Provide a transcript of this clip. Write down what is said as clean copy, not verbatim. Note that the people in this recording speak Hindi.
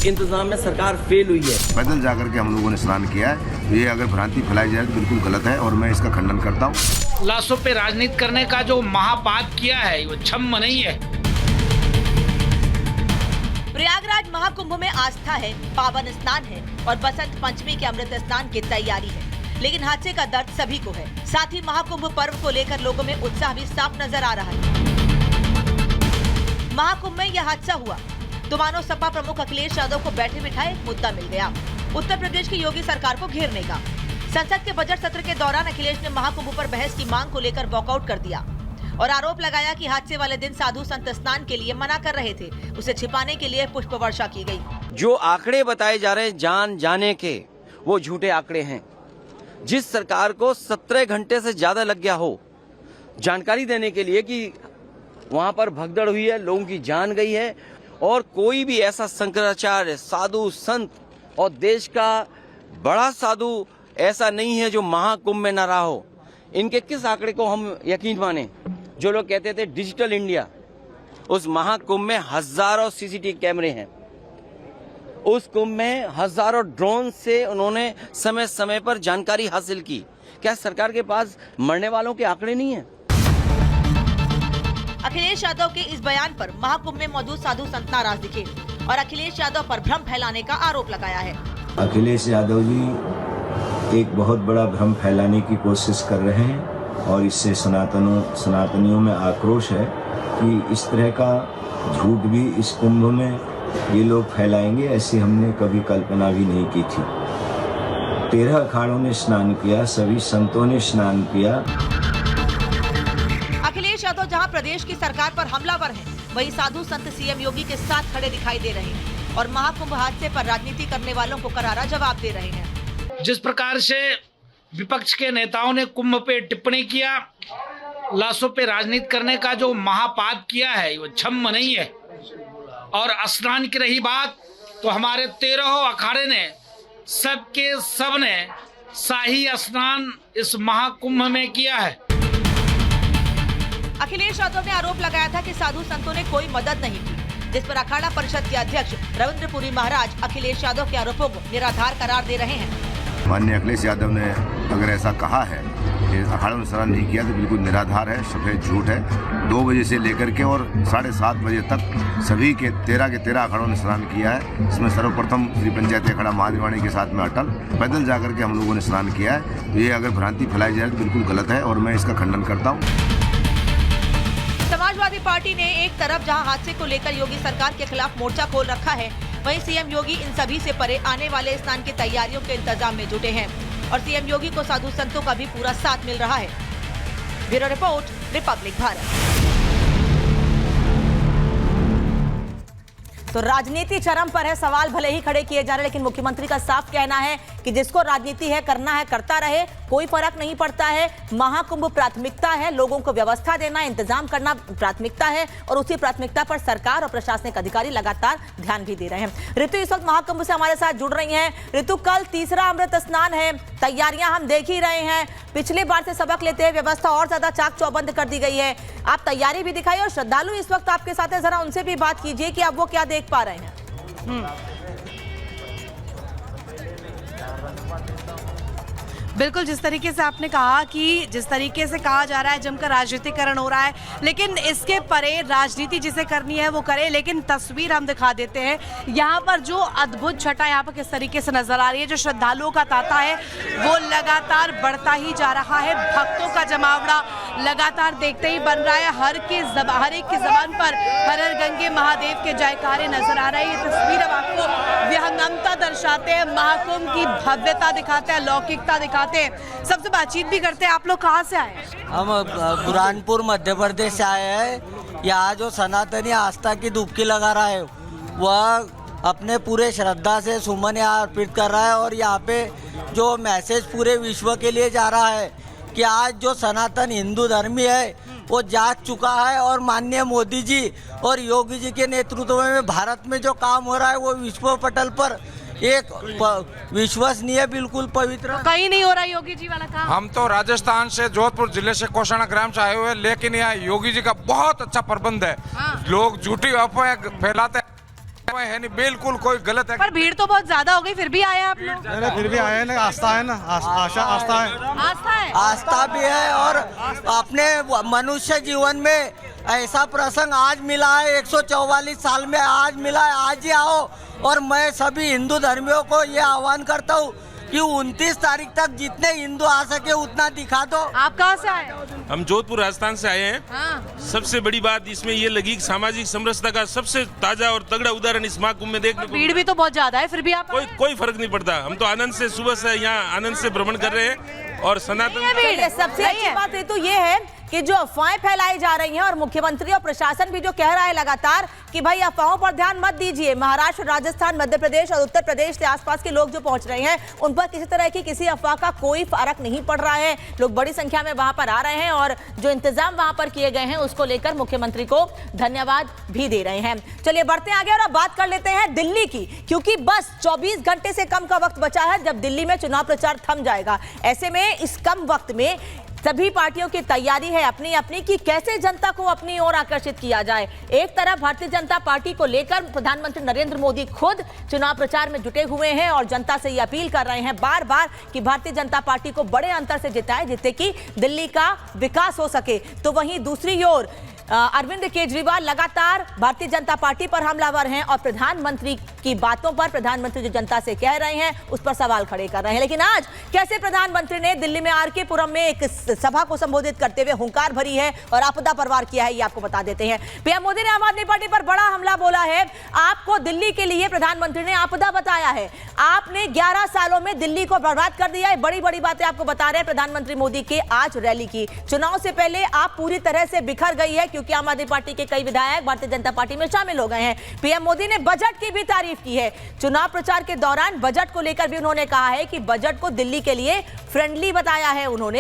इंतजाम में सरकार फेल हुई है। पैदल जाकर के हम लोगों ने स्नान किया है। ये अगर भ्रांति फैलाई जाए तो बिल्कुल गलत है और मैं इसका खंडन करता हूँ। लाशों पे राजनीति करने का जो महापाप किया है वो क्षम्य नहीं है। प्रयागराज महाकुंभ में आस्था है, पावन स्नान है और बसंत पंचमी के अमृत स्नान की तैयारी है, लेकिन हादसे का दर्द सभी को है। साथ ही महाकुंभ पर्व को लेकर लोगों में उत्साह भी साफ नजर आ रहा है। महाकुंभ में यह हादसा हुआ तो मानो सपा प्रमुख अखिलेश यादव को बैठे बिठाए मुद्दा मिल गया उत्तर प्रदेश की योगी सरकार को घेरने का। संसद के बजट सत्र के दौरान अखिलेश ने महाकुंभ पर बहस की मांग को लेकर वॉकआउट कर दिया और आरोप लगाया कि हादसे वाले दिन साधु संत स्नान के लिए मना कर रहे थे, उसे छिपाने के लिए पुष्प वर्षा की गई। जो आंकड़े बताए जा रहे हैं जान जाने के, वो झूठे आंकड़े हैं। जिस सरकार को 17 घंटे से ज्यादा लग गया हो जानकारी देने के लिए कि वहां पर भगदड़ हुई है, लोगों की जान गई है, और कोई भी ऐसा शंकराचार्य साधु संत और देश का बड़ा साधु ऐसा नहीं है जो महाकुंभ में न रहा हो। इनके किस आंकड़े को हम यकीन माने? जो लोग कहते थे डिजिटल इंडिया, उस महाकुंभ में हजारों सीसीटीवी कैमरे हैं, उस कुंभ में हजारों ड्रोन से उन्होंने समय समय पर जानकारी हासिल की। क्या सरकार के पास मरने वालों के आंकड़े नहीं हैं? अखिलेश यादव के इस बयान पर महाकुंभ में मौजूद साधु संत नाराज दिखे और अखिलेश यादव पर भ्रम फैलाने का आरोप लगाया है। अखिलेश यादव जी एक बहुत बड़ा भ्रम फैलाने की कोशिश कर रहे हैं और इससे सनातनियों में आक्रोश है कि इस तरह का झूठ भी इस कुंभ में ये लोग फैलाएंगे, ऐसी हमने कभी कल्पना भी नहीं की थी। 13 अखाड़ों ने स्नान किया, सभी संतों ने स्नान किया। अखिलेश यादव जहां प्रदेश की सरकार पर हमलावर हैं, वहीं साधु संत सीएम योगी के साथ खड़े दिखाई दे रहे हैं और महाकुंभ हादसे पर राजनीति करने वालों को करारा जवाब दे रहे हैं। जिस प्रकार से विपक्ष के नेताओं ने कुंभ पे टिप्पणी किया, लाशों पे राजनीति करने का जो महापाप किया है वो क्षम्य नहीं है। और स्नान की रही बात, तो हमारे 13 अखाड़े ने सबके सब ने शाही स्नान इस महाकुंभ में किया है। अखिलेश यादव ने आरोप लगाया था कि साधु संतों ने कोई मदद नहीं की, जिस पर अखाड़ा परिषद के अध्यक्ष रविंद्र पुरी महाराज अखिलेश यादव के आरोपों को निराधार करार दे रहे हैं। माननीय अखिलेश यादव ने अगर ऐसा कहा है कि अखाड़ों ने स्नान नहीं किया तो बिल्कुल निराधार है, सफेद झूठ है। 2 बजे से लेकर के और 7:30 बजे तक सभी के 13 अखाड़ों ने स्नान किया है। इसमें सर्वप्रथम श्री पंचायती अखाड़ा महादेवानी के साथ में अटल पैदल जाकर के हम लोगों ने स्नान किया है। तो ये अगर भ्रांति फैलाई जाए तो बिल्कुल गलत है और मैं इसका खंडन करता हूँ। समाजवादी पार्टी ने एक तरफ जहां हादसे को लेकर योगी सरकार के खिलाफ मोर्चा खोल रखा है, वहीं सीएम योगी इन सभी से परे आने वाले स्नान की तैयारियों के इंतजाम में जुटे हैं और सीएम योगी को साधु संतों का भी पूरा साथ मिल रहा है। Bureau report, Republic Bharat. तो राजनीति चरम पर है, सवाल भले ही खड़े किए जा रहे हैं, लेकिन मुख्यमंत्री का साफ कहना है कि जिसको राजनीति है करना है करता रहे, कोई फर्क नहीं पड़ता है। महाकुंभ प्राथमिकता है, लोगों को व्यवस्था देना, इंतजाम करना प्राथमिकता है और उसी प्राथमिकता पर सरकार और प्रशासनिक अधिकारी लगातार ध्यान भी दे रहे हैं। ऋतु इस वक्त महाकुंभ से हमारे साथ जुड़ रही हैं। ऋतु, कल तीसरा अमृत स्नान है, तैयारियां हम देख ही रहे हैं। पिछली बार से सबक लेते हैं, व्यवस्था और ज्यादा चाक चौबंद कर दी गई है। आप तैयारी भी दिखाई और श्रद्धालु इस वक्त आपके साथ है, जरा उनसे भी बात कीजिए कि अब वो क्या देख पा रहे हैं। बिल्कुल, जिस तरीके से आपने कहा कि जिस तरीके से कहा जा रहा है जमकर राजनीतिकरण हो रहा है, लेकिन इसके परे राजनीति जिसे करनी है वो करे। लेकिन तस्वीर हम दिखा देते हैं, यहाँ पर जो अद्भुत छटा यहाँ पर किस तरीके से नजर आ रही है, जो श्रद्धालुओं का तांता है वो लगातार बढ़ता ही जा रहा है। भक्तों का जमावड़ा लगातार देखते ही बन रहा है। हर एक की जबान पर हर हर गंगे महादेव के जयकारे नजर आ रहे हैं। ये तस्वीर अब आपको विहंगमता दर्शाते हैं, महाकुंभ की भव्यता दिखाते हैं, लौकिकता दिखाते हैं। सबसे बातचीत भी करते हैं। आप लोग कहाँ से आए? हम बुरहानपुर मध्य प्रदेश से आए हैं। यहाँ जो सनातनी आस्था की डुबकी लगा रहा है वह अपने पूरे श्रद्धा से सुमन यहाँ अर्पित कर रहा है और यहाँ पे जो मैसेज पूरे विश्व के लिए जा रहा है कि आज जो सनातन हिंदू धर्मी है वो जाग चुका है और माननीय मोदी जी और योगी जी के नेतृत्व में भारत में जो काम हो रहा है वो विश्व पटल पर एक विश्वसनीय, बिल्कुल पवित्र। कहीं नहीं हो रहा योगी जी वाला काम। हम तो राजस्थान से जोधपुर जिले से कोषाणा ग्राम से आए हुए हैं, लेकिन यहाँ योगी जी का बहुत अच्छा प्रबंध है। लोग झूठी अफवाहें फैलाते हैं अफवाहें है नहीं, बिल्कुल कोई गलत है। पर भीड़ तो बहुत ज्यादा हो गई, फिर भी आए आप लोग? फिर भी आए ना, आस्था है ना, आस्था है। आस्था है, आस्था भी है और अपने मनुष्य जीवन में ऐसा प्रसंग आज मिला है, 144 साल में आज मिला है, आज ही आओ। और मैं सभी हिंदू धर्मियों को ये आह्वान करता हूँ कि 29 तारीख तक जितने हिंदू आ सके उतना दिखा दो। आप कहाँ से आए? हम जोधपुर राजस्थान से आए हैं। हाँ। सबसे बड़ी बात इसमें ये लगी कि सामाजिक समरसता का सबसे ताजा और तगड़ा उदाहरण इस महाकुंभ में देखने को। भीड़ भी तो बहुत ज्यादा है, फिर भी आप कोई फर्क नहीं पड़ता। हम तो आनंद से सुबह से यहाँ आनंद से भ्रमण कर रहे हैं और सनातन चलिए, सबसे अच्छी बात तो ये है कि जो अफवाहें फैलाई जा रही हैं और मुख्यमंत्री और प्रशासन भी जो कह रहा है लगातार कि भाई अफवाहों पर ध्यान मत दीजिए, महाराष्ट्र, राजस्थान, मध्य प्रदेश और उत्तर प्रदेश से आसपास के लोग जो पहुंच रहे हैं उन पर किसी तरह की किसी अफवाह का कोई फर्क नहीं पड़ रहा है। लोग बड़ी संख्या में वहां पर आ रहे हैं और जो इंतजाम वहां पर किए गए हैं उसको लेकर मुख्यमंत्री को धन्यवाद भी दे रहे हैं। चलिए बढ़ते आगे और अब बात कर लेते हैं दिल्ली की, क्योंकि बस 24 घंटे से कम का वक्त बचा है जब दिल्ली में चुनाव प्रचार थम जाएगा। ऐसे में इस कम वक्त में सभी पार्टियों की तैयारी है अपनी अपनी कि कैसे जनता को अपनी ओर आकर्षित किया जाए। एक तरफ भारतीय जनता पार्टी को लेकर प्रधानमंत्री नरेंद्र मोदी खुद चुनाव प्रचार में जुटे हुए हैं और जनता से ये अपील कर रहे हैं बार बार कि भारतीय जनता पार्टी को बड़े अंतर से जिताए, जिससे कि दिल्ली का विकास हो सके। तो वहीं दूसरी ओर अरविंद केजरीवाल लगातार भारतीय जनता पार्टी पर हमलावर हैं और प्रधानमंत्री की बातों पर, प्रधानमंत्री जो जनता से कह रहे हैं उस पर सवाल खड़े कर रहे हैं। लेकिन आज कैसे प्रधानमंत्री ने दिल्ली में आरके पुरम में एक सभा को संबोधित करते हुए हुंकार भरी है और आपदा पर वार किया है, ये आपको बता देते हैं। पीएम मोदी ने आम आदमी पार्टी पर बड़ा हमला बोला है। आपको दिल्ली के लिए प्रधानमंत्री ने आपदा बताया है। आपने 11 सालों में दिल्ली को बर्बाद कर दिया है। बड़ी बड़ी बातें आपको बता रहे हैं प्रधानमंत्री मोदी के आज रैली की। चुनाव से पहले आप पूरी तरह से बिखर गई है क्योंकि आम आदमी पार्टी के कई विधायक भारतीय जनता पार्टी में शामिल हो गए हैं। पीएम मोदी ने बजट की भी तारीफ की है। चुनाव प्रचार के दौरान बजट को लेकर भी उन्होंने कहा है कि बजट को दिल्ली के लिए फ्रेंडली बताया है उन्होंने